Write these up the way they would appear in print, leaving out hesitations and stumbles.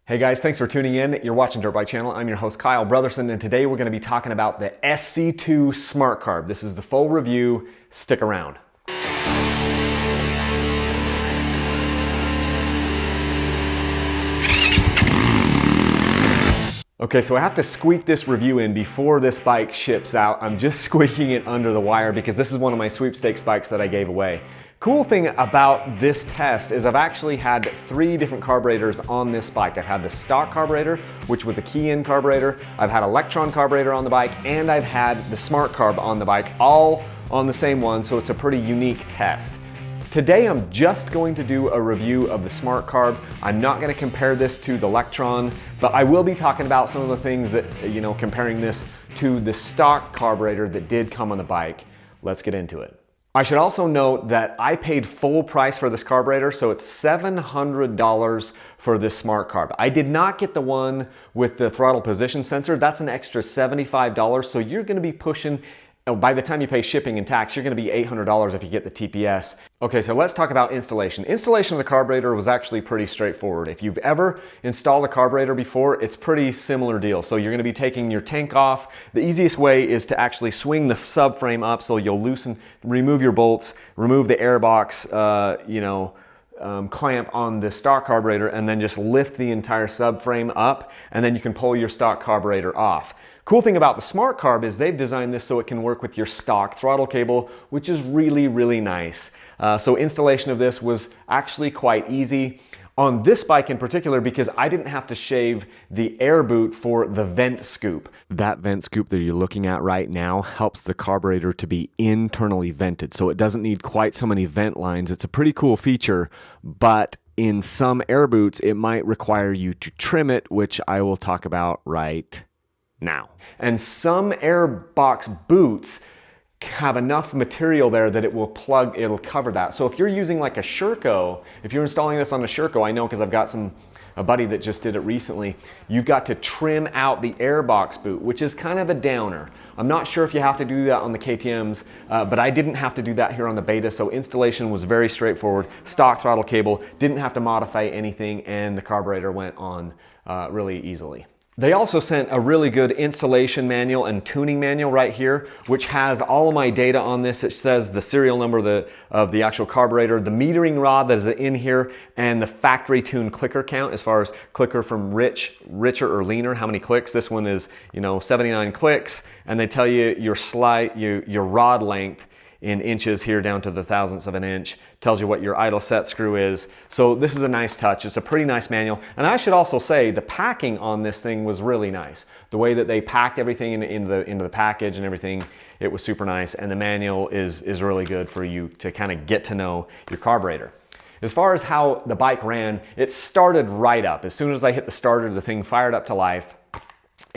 Hey guys, thanks for tuning in. You're watching Dirt Bike Channel. I'm your host Kyle Brotherson, and today we're going to be talking about the SC2 Smart Carb. This is the full review. Stick around. Okay, so I have to squeak this review in before this bike ships out. I'm just squeaking it under the wire because this is one of my sweepstakes bikes that I gave away. Cool thing about this test is I've actually had 3 different carburetors on this bike. I've had the stock carburetor, which was a key-in carburetor. I've had electron carburetor on the bike, and I've had the Smart Carb on the bike, all on the same one, so it's a pretty unique test. Today I'm just going to do a review of the Smart Carb. I'm not going to compare this to the electron, but I will be talking about some of the things that, comparing this to the stock carburetor that did come on the bike. Let's get into it. I should also note that I paid full price for this carburetor, so it's $700 for this Smart Carb. I did not get the one with the throttle position sensor. That's an extra $75, so you're going to be pushing, by the time you pay shipping and tax, you're going to be $800 if you get the TPS. Okay, so let's talk about installation. Installation of the carburetor was actually pretty straightforward. If you've ever installed a carburetor before, it's pretty similar deal. So you're going to be taking your tank off. The easiest way is to actually swing the subframe up, so you'll remove your bolts, remove the airbox, clamp on the stock carburetor, and then just lift the entire subframe up, and then you can pull your stock carburetor off. Cool thing about the Smart Carb is they've designed this so it can work with your stock throttle cable, which is really, really nice. So installation of this was actually quite easy on this bike in particular because I didn't have to shave the air boot for the vent scoop. That vent scoop that you're looking at right now helps the carburetor to be internally vented, so it doesn't need quite so many vent lines. It's a pretty cool feature, but in some air boots, it might require you to trim it, which I will talk about right now. And some airbox boots have enough material there that it'll cover that. So if you're using like a Sherco, if you're installing this on a Sherco, I know because I've got a buddy that just did it recently, you've got to trim out the airbox boot, which is kind of a downer. I'm not sure if you have to do that on the KTMs, but I didn't have to do that here on the Beta, so installation was very straightforward. Stock throttle cable, didn't have to modify anything, and the carburetor went on really easily. They also sent a really good installation manual and tuning manual right here, which has all of my data on this. It says the serial number of the actual carburetor, the metering rod that is in here, and the factory tuned clicker count as far as clicker from richer or leaner, how many clicks. This one is 79 clicks, and they tell you your rod length in inches here down to the thousandths of an inch, tells you what your idle set screw is. So this is a nice touch. It's a pretty nice manual. And I should also say the packing on this thing was really nice. The way that they packed everything into the package and everything, it was super nice. And the manual is really good for you to kind of get to know your carburetor. As far as how the bike ran, it started right up. As soon as I hit the starter, the thing fired up to life,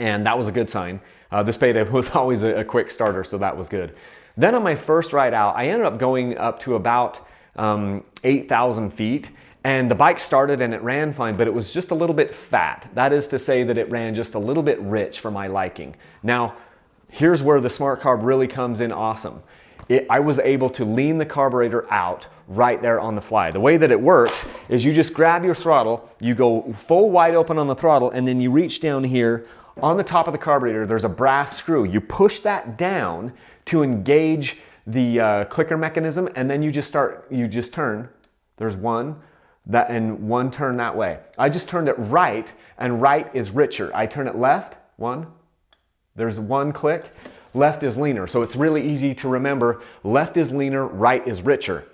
and that was a good sign. This Beta was always a quick starter, so that was good. Then on my first ride out, I ended up going up to about 8,000 feet, and the bike started and it ran fine, but it was just a little bit fat. That is to say that it ran just a little bit rich for my liking. Now, here's where the Smart Carb really comes in awesome. I was able to lean the carburetor out right there on the fly. The way that it works is you just grab your throttle, you go full wide open on the throttle, and then you reach down here. On the top of the carburetor, there's a brass screw. You push that down to engage the clicker mechanism, and then you just turn. There's one, and one turn that way. I just turned it right, and right is richer. I turn it left, there's one click, left is leaner. So it's really easy to remember, left is leaner, right is richer.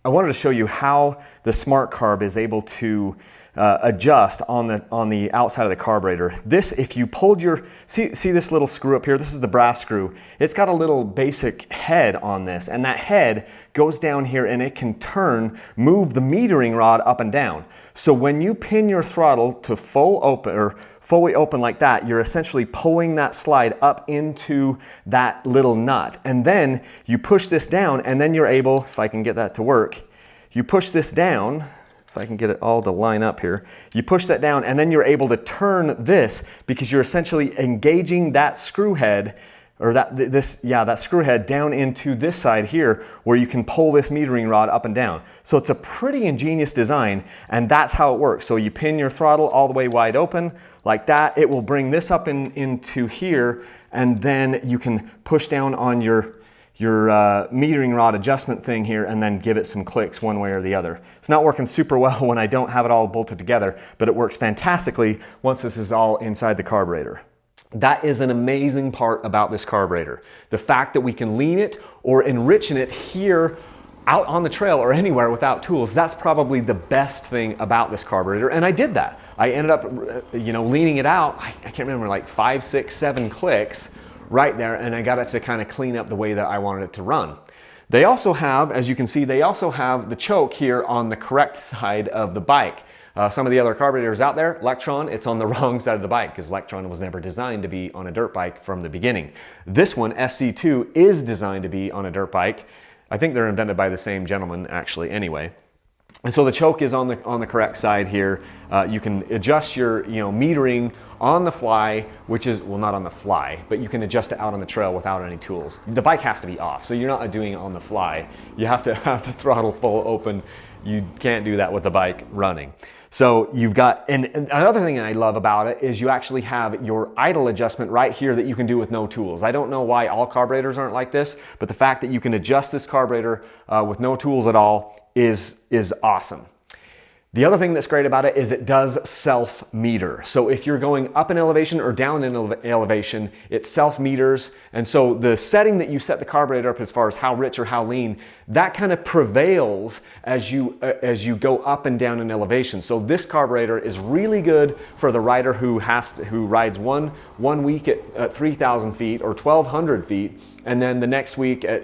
I wanted to show you how the Smart Carb is able to adjust on the outside of the carburetor. This, if you pulled see this little screw up here, this is the brass screw. It's got a little basic head on this, and that head goes down here and it can move the metering rod up and down. So when you pin your throttle to fully open like that, you're essentially pulling that slide up into that little nut. And then you push this down, and then you're able, if I can get that to work, you push this down, if I can get it all to line up here, you push that down, and then you're able to turn this because you're essentially engaging that screw head or that screw head down into this side here where you can pull this metering rod up and down. So it's a pretty ingenious design, and that's how it works. So you pin your throttle all the way wide open like that. It will bring this up into here, and then you can push down on your metering rod adjustment thing here and then give it some clicks one way or the other. It's not working super well when I don't have it all bolted together, but it works fantastically once this is all inside the carburetor. That is an amazing part about this carburetor. The fact that we can lean it or enrichen it here out on the trail or anywhere without tools, that's probably the best thing about this carburetor. And I did that. I ended up, leaning it out. I can't remember, like 5, 6, 7 clicks right there, and I got it to kind of clean up the way that I wanted it to run. They also have, as you can see, they also have the choke here on the correct side of the bike. Some of the other carburetors out there, Electron, it's on the wrong side of the bike because Electron was never designed to be on a dirt bike from the beginning. This one, SC2, is designed to be on a dirt bike. I think they're invented by the same gentleman actually anyway. And so the choke is on the correct side here. You can adjust your metering on the fly, which is, well, not on the fly, but you can adjust it out on the trail without any tools. The bike has to be off, so you're not doing it on the fly. You have to have the throttle full open. You can't do that with the bike running. So you've got, and another thing I love about it is you actually have your idle adjustment right here that you can do with no tools. I don't know why all carburetors aren't like this, but the fact that you can adjust this carburetor with no tools at all is awesome. The other thing that's great about it is it does self-meter. So if you're going up in elevation or down in elevation, it self-meters. And so the setting that you set the carburetor up as far as how rich or how lean, that kind of prevails as you go up and down in elevation. So this carburetor is really good for the rider who rides one week at 3,000 feet or 1,200 feet, and then the next week at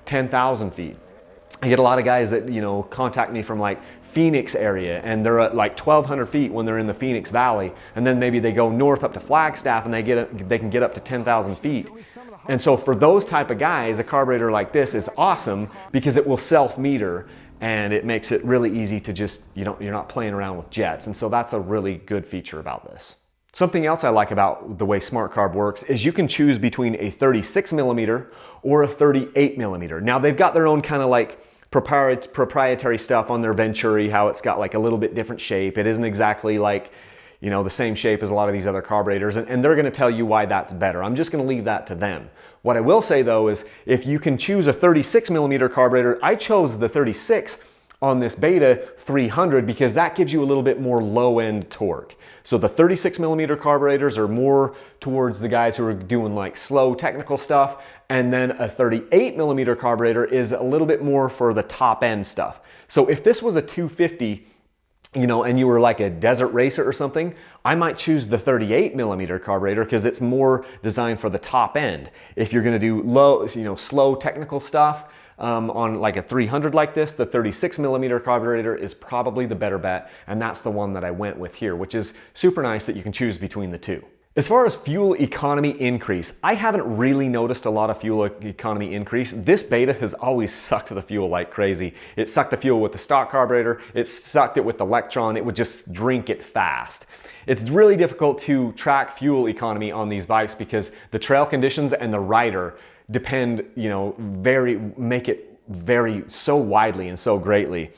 10,000 feet. I get a lot of guys that contact me from like Phoenix area, and they're at like 1,200 feet when they're in the Phoenix Valley, and then maybe they go north up to Flagstaff and they can get up to 10,000 feet. And so for those type of guys, a carburetor like this is awesome because it will self-meter, and it makes it really easy to just, you're not playing around with jets. And so that's a really good feature about this. Something else I like about the way Smart Carb works is you can choose between a 36 millimeter or a 38 millimeter. Now they've got their own kind of like proprietary stuff on their Venturi, how it's got like a little bit different shape. It isn't exactly like, the same shape as a lot of these other carburetors, and they're gonna tell you why that's better. I'm just gonna leave that to them. What I will say though is if you can choose a 36 millimeter carburetor, I chose the 36 on this Beta 300 because that gives you a little bit more low-end torque. So the 36 millimeter carburetors are more towards the guys who are doing like slow technical stuff, and then a 38 millimeter carburetor is a little bit more for the top end stuff. So if this was a 250, and you were like a desert racer or something, I might choose the 38 millimeter carburetor because it's more designed for the top end. If you're gonna do low, slow technical stuff, on like a 300 like this, the 36 millimeter carburetor is probably the better bet, and that's the one that I went with here, which is super nice that you can choose between the two. As far as fuel economy increase, I haven't really noticed a lot of fuel economy increase. This Beta has always sucked the fuel like crazy. It sucked the fuel with the stock carburetor, it sucked it with the Electron, it would just drink it fast. It's really difficult to track fuel economy on these bikes because the trail conditions and the rider depend, make it vary so widely and so greatly.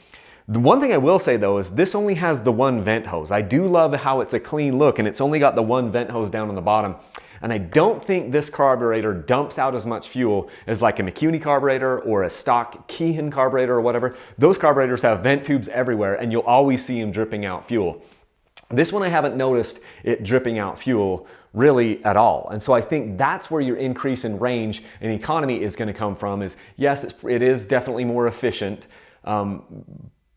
The one thing I will say though is this only has the one vent hose. I do love how it's a clean look and it's only got the one vent hose down on the bottom. And I don't think this carburetor dumps out as much fuel as like a McCuney carburetor or a stock Keehan carburetor or whatever. Those carburetors have vent tubes everywhere and you'll always see them dripping out fuel. This one I haven't noticed it dripping out fuel really at all. And so I think that's where your increase in range and economy is going to come from is, yes, it is definitely more efficient.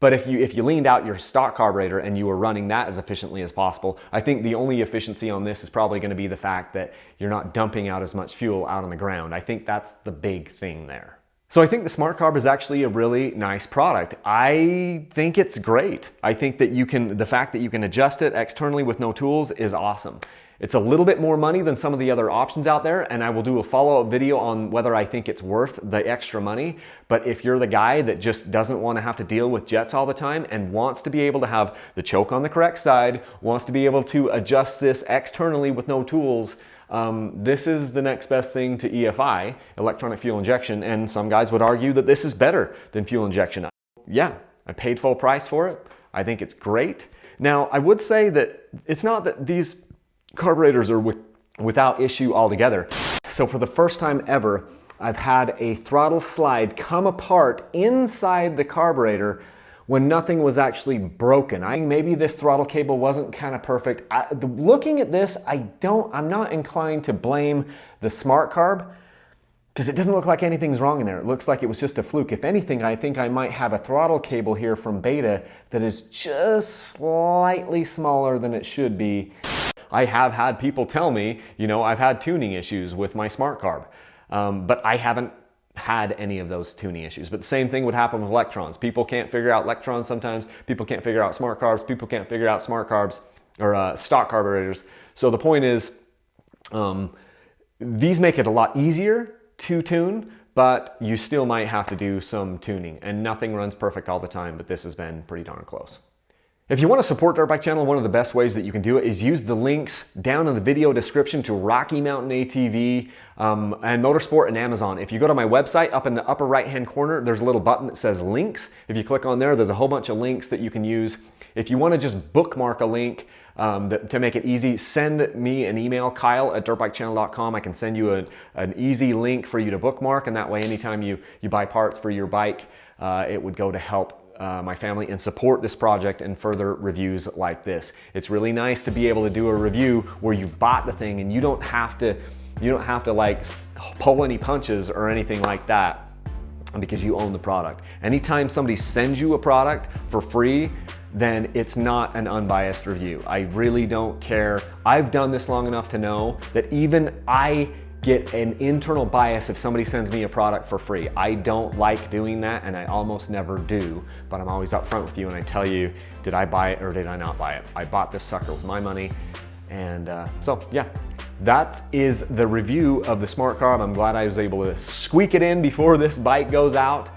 But if you leaned out your stock carburetor and you were running that as efficiently as possible, I think the only efficiency on this is probably going to be the fact that you're not dumping out as much fuel out on the ground. I think that's the big thing there. So I think the Smart Carb is actually a really nice product. I think it's great. I think that the fact that you can adjust it externally with no tools is awesome. It's a little bit more money than some of the other options out there, and I will do a follow-up video on whether I think it's worth the extra money. But if you're the guy that just doesn't want to have to deal with jets all the time and wants to be able to have the choke on the correct side, wants to be able to adjust this externally with no tools, this is the next best thing to EFI, electronic fuel injection, and some guys would argue that this is better than fuel injection. Yeah, I paid full price for it. I think it's great. Now, I would say that it's not that these carburetors are without issue altogether. So for the first time ever, I've had a throttle slide come apart inside the carburetor when nothing was actually broken. Maybe this throttle cable wasn't kind of perfect. Looking at this, I'm not inclined to blame the smart carb, because it doesn't look like anything's wrong in there. It looks like it was just a fluke. If anything, I think I might have a throttle cable here from Beta that is just slightly smaller than it should be. I have had people tell me, you know, I've had tuning issues with my smart carb, but I haven't had any of those tuning issues. But the same thing would happen with electrons. People can't figure out electrons sometimes. People can't figure out smart carbs. People can't figure out smart carbs or stock carburetors. So the point is, these make it a lot easier to tune, but you still might have to do some tuning, and nothing runs perfect all the time, but this has been pretty darn close. If you want to support Dirt Bike Channel, one of the best ways that you can do it is use the links down in the video description to Rocky Mountain ATV and Motorsport and Amazon. If you go to my website, up in the upper right-hand corner, there's a little button that says links. If you click on there's a whole bunch of links that you can use. If you want to just bookmark a link to make it easy, send me an email, kyle@dirtbikechannel.com. I can send you an easy link for you to bookmark, and that way anytime you buy parts for your bike, it would go to help my family and support this project and further reviews like this. It's really nice to be able to do a review where you've bought the thing and you don't have to like pull any punches or anything like that, because you own the product. Anytime somebody sends you a product for free, then it's not an unbiased review. I really don't care. I've done this long enough to know that even I get an internal bias if somebody sends me a product for free. I don't like doing that, and I almost never do, but I'm always upfront with you and I tell you, did I buy it or did I not buy it? I bought this sucker with my money, and so yeah, that is the review of the Smart Carb. I'm glad I was able to squeak it in before this bike goes out,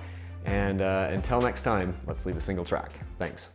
and until next time, let's leave a single track. Thanks.